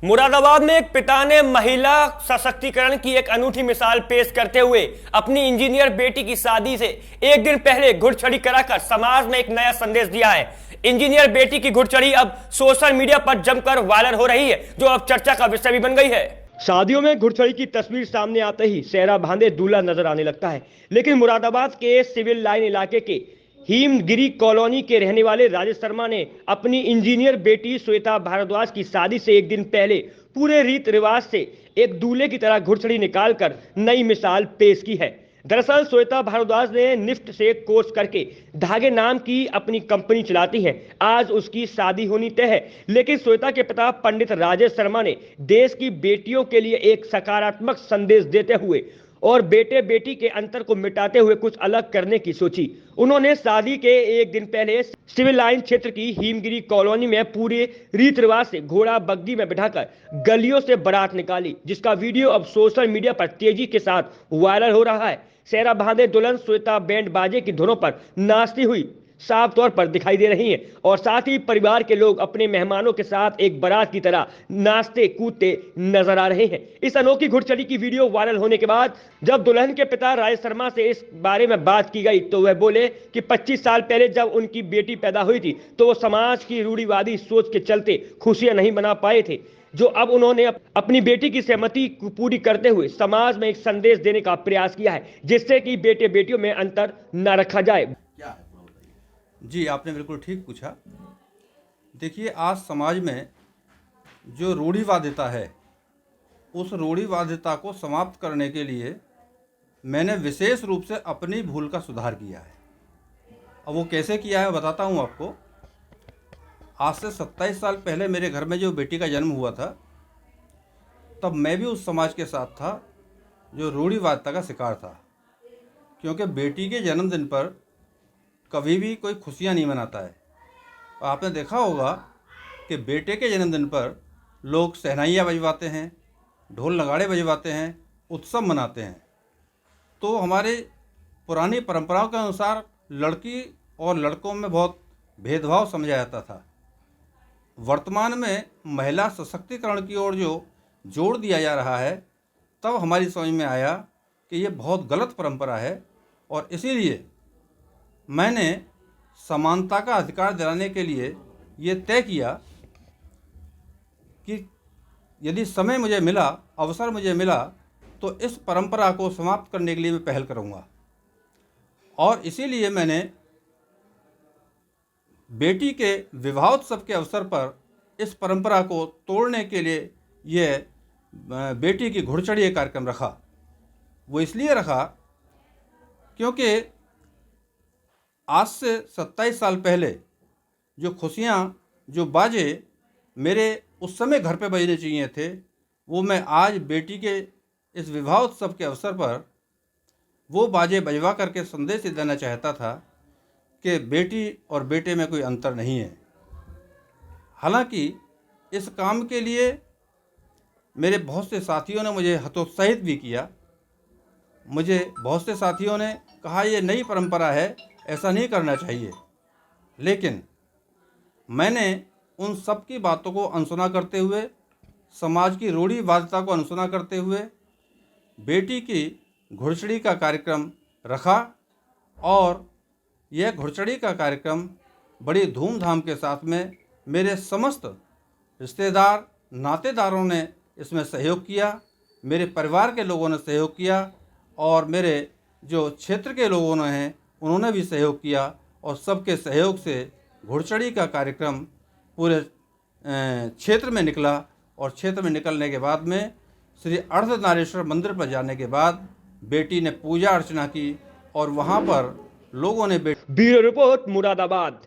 मुरादाबाद में एक पिता ने महिला सशक्तिकरण की एक अनूठी मिसाल पेश करते हुए अपनी इंजीनियर बेटी की शादी से एक दिन पहले घुड़चढ़ी कराकर समाज में एक नया संदेश दिया है। इंजीनियर बेटी की घुड़चढ़ी अब सोशल मीडिया पर जमकर वायरल हो रही है, जो अब चर्चा का विषय भी बन गई है। शादियों में घुड़चढ़ी की तस्वीर सामने आते ही सेहरा बांधे दूल्हा नजर आने लगता है, लेकिन मुरादाबाद के सिविल लाइन इलाके के हिमगिरी कॉलोनी के रहने वाले राजेश शर्मा ने अपनी इंजीनियर बेटी श्वेता भारद्वाज की शादी से एक दिन पहले पूरे रीत रिवाज से एक दूल्हे की तरह घुड़चढ़ी निकालकर नई मिसाल पेश की है। दरअसल श्वेता भारद्वाज ने निफ्ट से कोर्स करके धागे नाम की अपनी कंपनी चलाती है। आज उसकी शादी होनी तय है, लेकिन श्वेता के पिता पंडित राजेश शर्मा ने देश की बेटियों के लिए एक सकारात्मक संदेश देते हुए और बेटे बेटी के अंतर को मिटाते हुए कुछ अलग करने की सोची। उन्होंने शादी के एक दिन पहले सिविल लाइन क्षेत्र की हिमगिरी कॉलोनी में पूरे रीत रिवाज से घोड़ा बग्गी में बिठाकर गलियों से बारात निकाली, जिसका वीडियो अब सोशल मीडिया पर तेजी के साथ वायरल हो रहा है। सेहरा बांधे दुल्हन श्वेता बैंड बाजे की धुनों पर नाचती हुई साफ तौर पर दिखाई दे रही हैं और साथ ही परिवार के लोग अपने मेहमानों के साथ एक बारात की तरह नाचते कूदते नजर आ रहे हैं। इस अनोखी घुड़चढ़ी की वीडियो वायरल होने के बाद जब दुल्हन के पिता राजेश शर्मा से इस बारे में बात की गई तो वह बोले कि 25 साल पहले जब उनकी बेटी पैदा हुई थी तो वो समाज की रूढ़िवादी सोच के चलते खुशियां नहीं मना पाए थे, जो अब उन्होंने अपनी बेटी की सहमति पूरी करते हुए समाज में एक संदेश देने का प्रयास किया है, जिससे कि बेटे बेटियों में अंतर न रखा जाए। जी, आपने बिल्कुल ठीक पूछा। देखिए, आज समाज में जो रूढ़िवादिता है, उस रूढ़िवादिता को समाप्त करने के लिए मैंने विशेष रूप से अपनी भूल का सुधार किया है। अब वो कैसे किया है बताता हूँ आपको। आज से 27 साल पहले मेरे घर में जो बेटी का जन्म हुआ था, तब मैं भी उस समाज के साथ था जो रूढ़िवादिता का शिकार था, क्योंकि बेटी के जन्मदिन पर कभी भी कोई खुशियाँ नहीं मनाता है। आपने देखा होगा कि बेटे के जन्मदिन पर लोग शहनाइयाँ बजवाते हैं, ढोल नगाड़े बजवाते हैं, उत्सव मनाते हैं। तो हमारे पुरानी परंपराओं के अनुसार लड़की और लड़कों में बहुत भेदभाव समझा जाता था। वर्तमान में महिला सशक्तिकरण की ओर जो जोर दिया जा रहा है, तब हमारी समझ में आया कि ये बहुत गलत परंपरा है और इसीलिए मैंने समानता का अधिकार दिलाने के लिए ये तय किया कि यदि समय मुझे मिला, अवसर मुझे मिला, तो इस परंपरा को समाप्त करने के लिए मैं पहल करूँगा। और इसीलिए मैंने बेटी के विवाहोत्सव के अवसर पर इस परंपरा को तोड़ने के लिए यह बेटी की घुड़चढ़ी कार्यक्रम रखा। वो इसलिए रखा क्योंकि आज से 27 साल पहले जो खुशियाँ, जो बाजे मेरे उस समय घर पे बजने चाहिए थे, वो मैं आज बेटी के इस विवाहोत्सव के अवसर पर वो बाजे बजवा करके संदेश देना चाहता था कि बेटी और बेटे में कोई अंतर नहीं है। हालांकि इस काम के लिए मेरे बहुत से साथियों ने मुझे हतोत्साहित भी किया। मुझे बहुत से साथियों ने कहा ये नई परंपरा है, ऐसा नहीं करना चाहिए। लेकिन मैंने उन सब की बातों को अनसुना करते हुए, समाज की रूढ़िवादिता को अनसुना करते हुए बेटी की घुड़चढ़ी का कार्यक्रम रखा और यह घुड़चढ़ी का कार्यक्रम बड़ी धूमधाम के साथ में मेरे समस्त रिश्तेदार, नातेदारों ने इसमें सहयोग किया, मेरे परिवार के लोगों ने सहयोग किया और मेरे जो क्षेत्र के लोगों ने हैं उन्होंने भी सहयोग किया और सबके सहयोग से घुड़चढ़ी का कार्यक्रम पूरे क्षेत्र में निकला। और क्षेत्र में निकलने के बाद में श्री अर्धनारीश्वर मंदिर पर जाने के बाद बेटी ने पूजा अर्चना की और वहाँ पर लोगों ने ब्यूरो रिपोर्ट, मुरादाबाद।